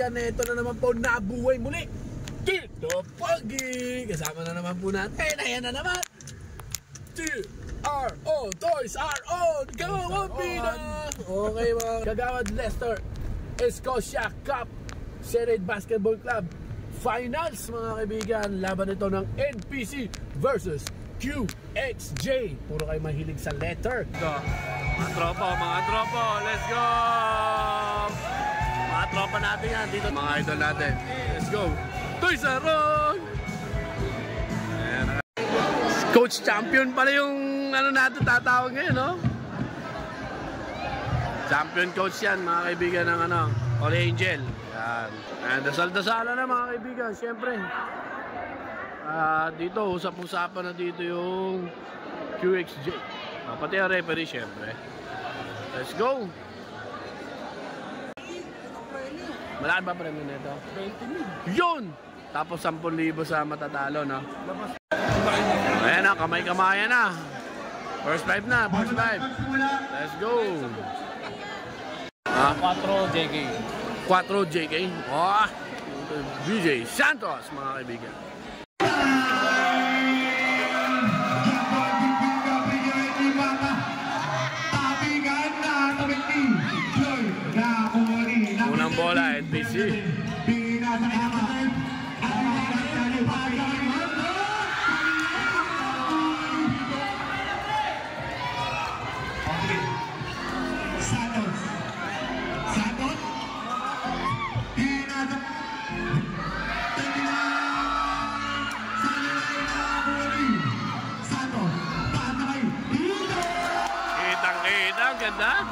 kaibigan, ito na naman po nabuhay muli Tito Pogi. Kasama na naman po natin, ayan na naman TRO, Toys R On, Kagawad Pina. Okay mga Kagawad, Leicester Escocia Cup Serie Basketball Club Finals mga kaibigan. Laban ito ng NPC versus QXJ. Puro kayo mahilig sa letter. Mga tropa, let's go! Mga tropa natin yan dito. Mga idol natin. Let's go! Toys R On! Coach champion pala yung ano natin tatawag ngayon, no? Champion coach yan, mga kaibigan ng ano, All Angel. Yan. And dasal-dasala na mga kaibigan, syempre. Dito, usap-usapan na dito yung QXJ. Pati ang referee, syempre. Let's go! Malaki ba premium nito? 20,000. Yun! Tapos 10,000 sa matatalo, no? Ayan na, kamay-kamayan na. First 5 na, first 5. Let's go! 4 JK. 4 JK. Oh, BJ Santos, mga kaibigan. Unang bola, NPC. Ganda.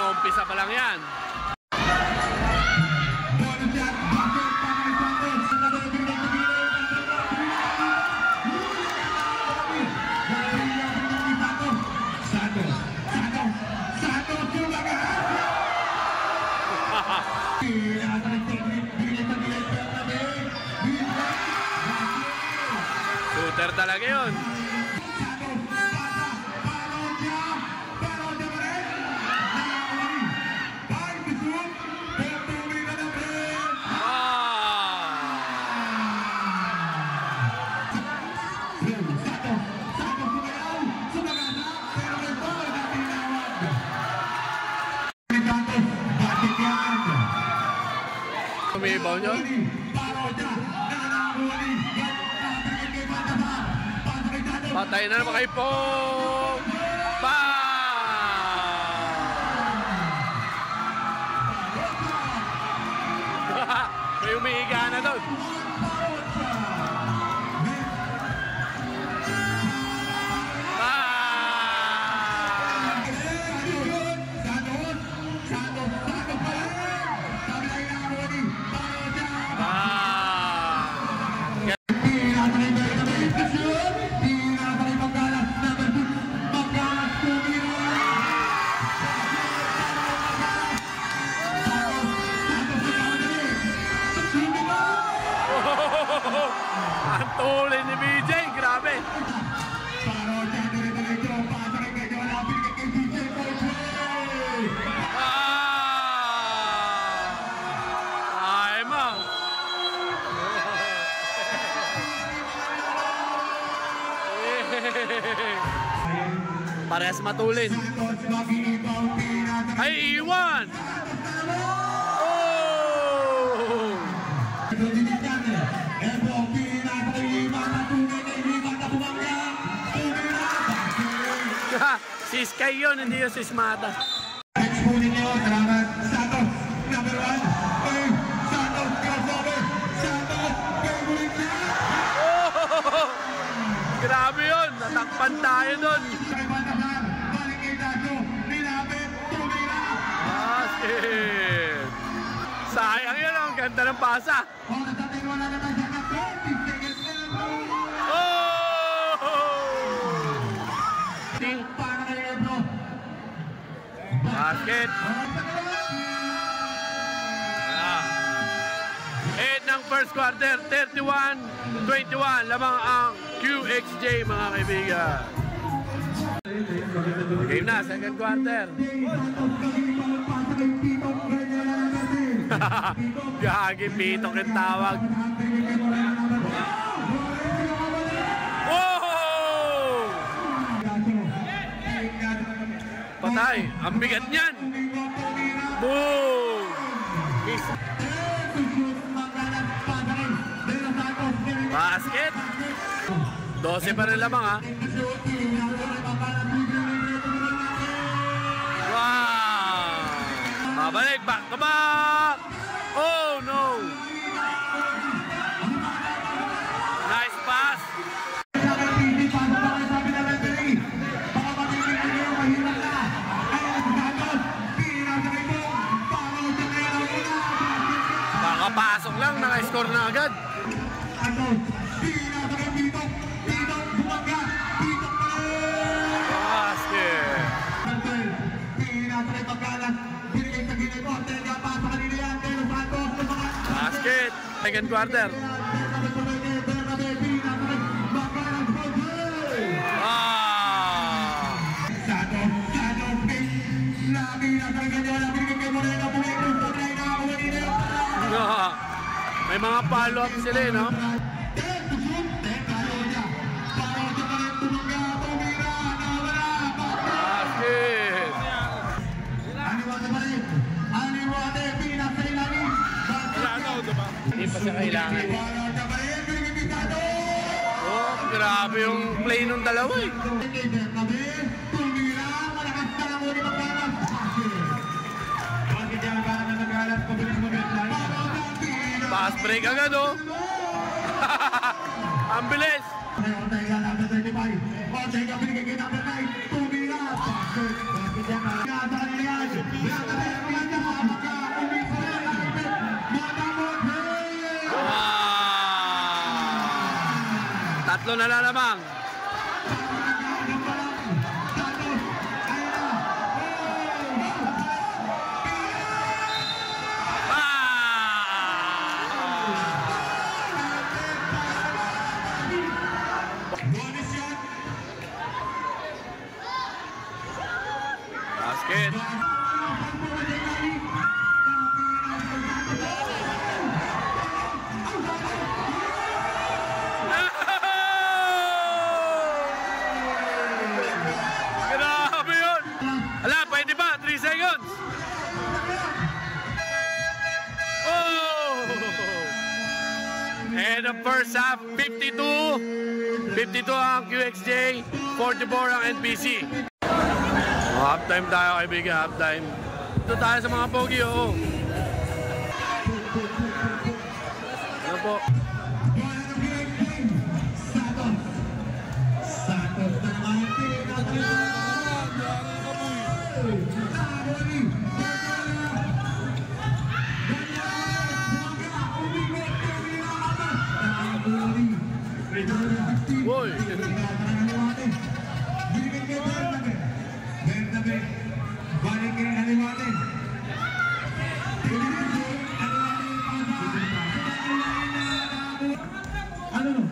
Umpisa pa lang yan. Shooter talaga yun. Umiibaw nyo? Patay na naman kayo po! May umihiga na doon. Ang tulin ni BJ, grabe. Ay, ma. Parehas matulin. Ay, iwan. Si Sky yun, hindi yung si Smata. Next pulling nyo, salamat. Santos, number 1. Santos, crossover. Santos, favorite niya. Oh! Grabe yun, natakpan tayo dun. Balik kay Dacho, nilapit, tumira. Basket! Sayang yun, ang ganda ng pasa. Oras natin, wala na tayo sa 30 seconds na. Para kayo, bro. Basket. 8 ng first quarter, 31-21. Lamang ang QXJ, mga kaibigan. Game na, second quarter. Gagi, Pitok yung tawag. Wow! Patay, ang bigat niyan. Boom! Basket. 12 pa rin lamang, ha. Wow! Mabalik, back to back. Oh no! Nice pass. Kakapasok lang, naka-score na agad. Basket. Basket. Second quarter. May mga follow-up sila, no? Basket. Hindi pa siya kailangan. Oh, grabe yung play nung dalawa, eh. Pass break agad, oh. Ang bilis. Tatlo na lamang. Basket. Grabe yun. Ala, pwede ba? 3 seconds. Oh! And the first half, 52. 52 ang QXJ, 44 ang NPC. Half-time tayo, kaibigan, half-time. Ito tayo sa mga pogi, oo. Ano po? Boy! Balik kayo naliwatin. Ano no?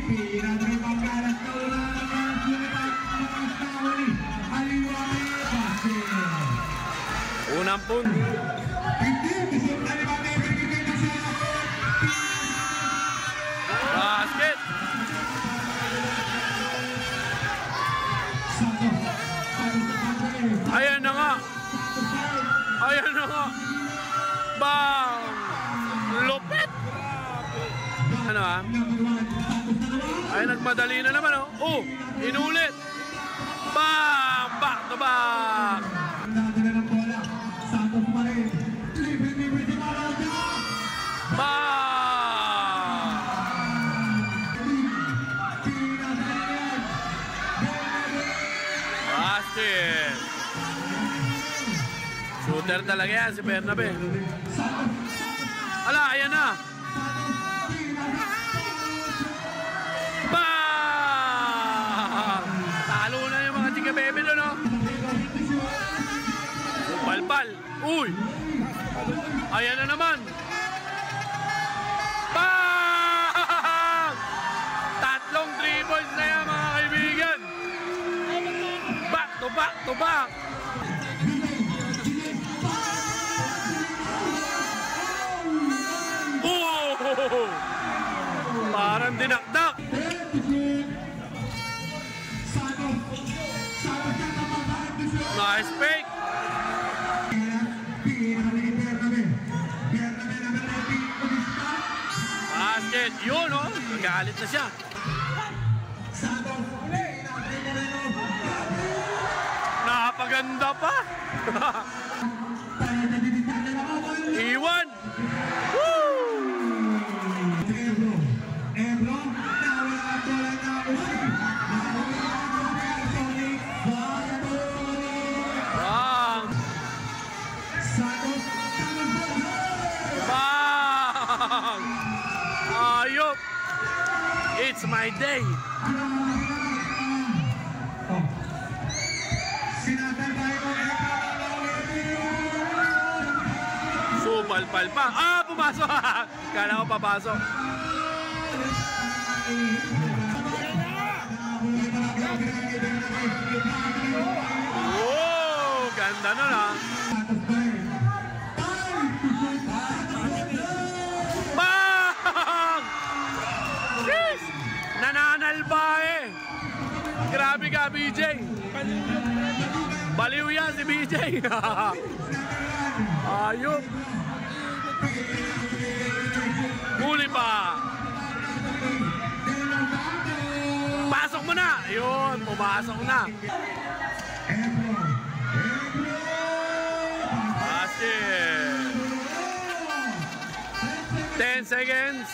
Pinatay pang galas na wala na galas lumipat. Makastawali. Aliwatin. Basket. Unang punto. Basket. Ayan na nga. Ayan na nga. Bang! Lupit! Ano, ha? Ay, nagmadali na naman, oh. Oh, inulit. Bang! Back to back! Nadala ng bola. Santos pa rin. Libre si Maralda. Bang! Basket! Shooter talaga yan si Bernabe. Ala, ayan na! Bang! Talo na yung mga Chika Bebe doon, no? Palpal! Uy! Ayan na naman! Bang! Tatlong 3 points na yan, mga kaibigan! Back to back to back! Oh! Parang dinakdak! Nice fake! Basket! Yun, oh! Nagalit na siya! Napaganda pa! Iwan! Woo! Bang! Bang! Ayop! It's my day! Supalpal pa. Ah, pumasok. Kala ko papasok. Oh, ganda na na. Bang! Yes! Nananalba eh. Grabe ka, BJ. Baliw yan si BJ. Ayop. Huli pa. Pasok mo na. Ayun, pumasok na. Basket. 10 seconds.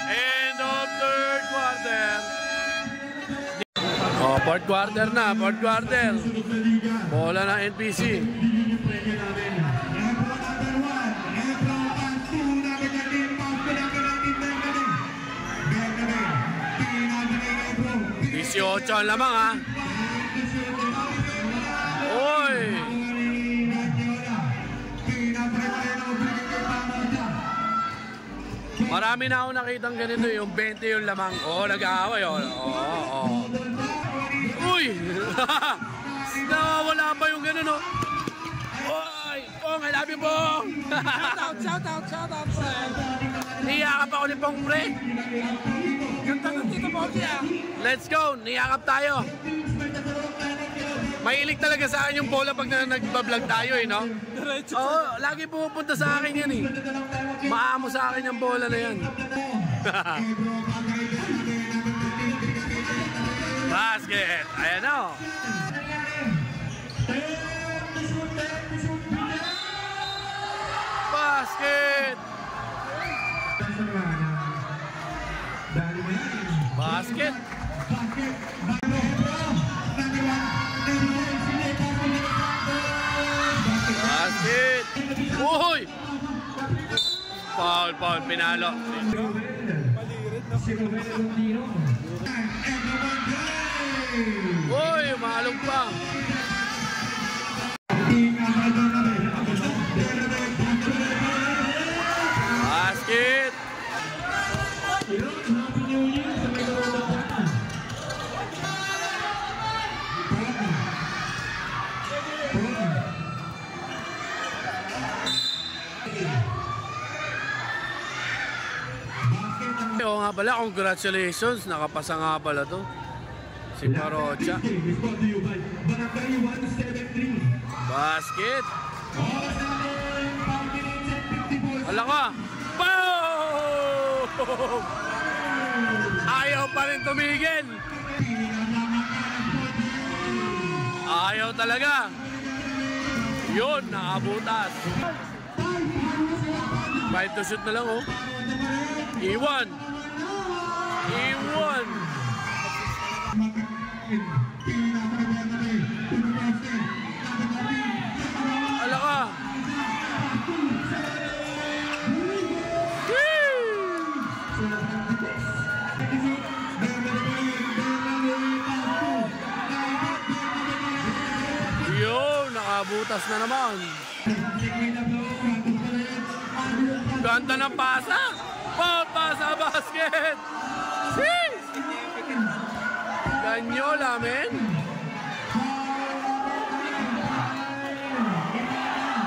End of third quarter. Oh, fourth quarter na, fourth quarter. Bola ng NPC. Ocho ang lamang, ha. Oy! Marami na ako nakitang ganito, yung 20 yung lamang. Oo, nag-aaway. Oo. Uy! Nawawala pa yung gano'n, no? Oy! Pong, I love you, Pong! Shout out. Niyakap ako ni Pong, pre. Ganda ng Tito Pogi, ah. Let's go! Niyakap tayo. Mahilig talaga sa akin yung bola pag nagbablog tayo, eh, no? Oo, lagi pumupunta sa akin yan, eh. Maamo sa akin yung bola na yan. Basket! Ayan o. Basket! Basket! Basket! Uy! Foul, pinalo. Uy, maalog pa. Basket! Oo nga pala, congratulations. Nakapasa nga pala to. Si Parocha. Basket. Wala ka. Boom! Ayaw pa rin tumigil. Ayaw talaga. Yun, nakabutas. 5 to shoot na lang, oh. E1. E1. Ala ka. Yun, nakabutas na naman. Ganda ng pasa. Pasa basket. Sheesh! Ganyola, men.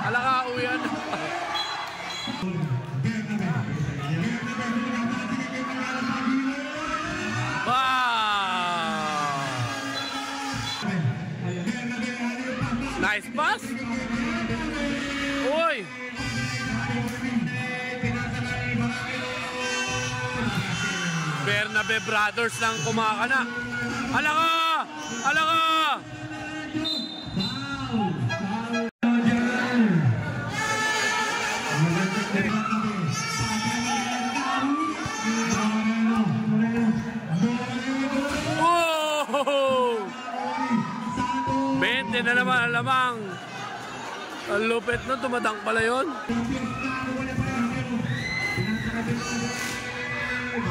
Ala ka, uwian. Nice pass. Uy. Bernabe Brothers lang kumakana. Ala ka! Ala ka! Oh! 20 na naman ang lamang. Ang lupit nun, tumatang pala yun.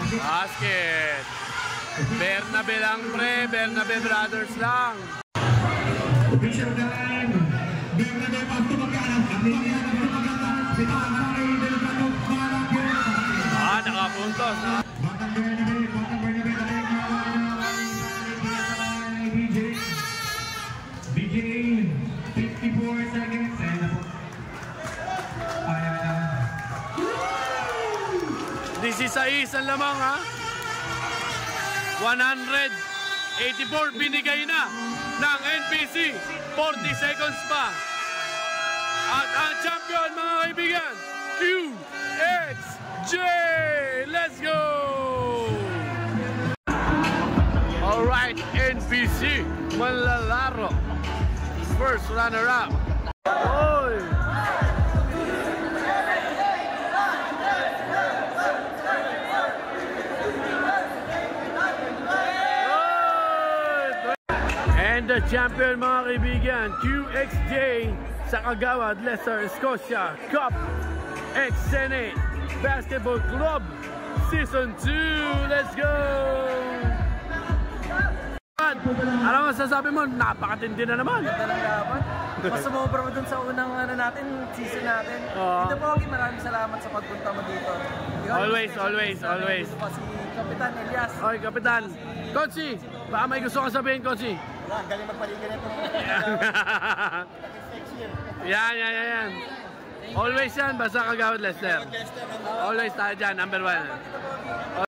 Basket. Bernabe lang, pre. Bernabe Brothers lang. Nakapuntos. BJ, 54 seconds. This is ang lamang, ha? 184 binigay na ng NPC. 40 seconds pa. At ang champion, mga kaibigan, QXJ! Let's go! Alright, NPC manlalaro. First runner-up. Oy! And the champion, mga kaibigan, QXJ sa Kagawad Leicester Scotia Cup XNA Basketball Club Season 2. Let's go! Ano masasabi mo? Napakatindi na naman. Ganda ng laban. Mas sumobra mo dun sa unang season natin. Dito po, maraming salamat sa pagpunta mo dito. Always. Si Kapitan Elias. Okay, Kapitan. Coachy, baka may gusto kang sabihin, Coachy? Galing magpaligan ito. Yan. Always yan, basta Kagawad Leicester. Always tayo dyan, number 1.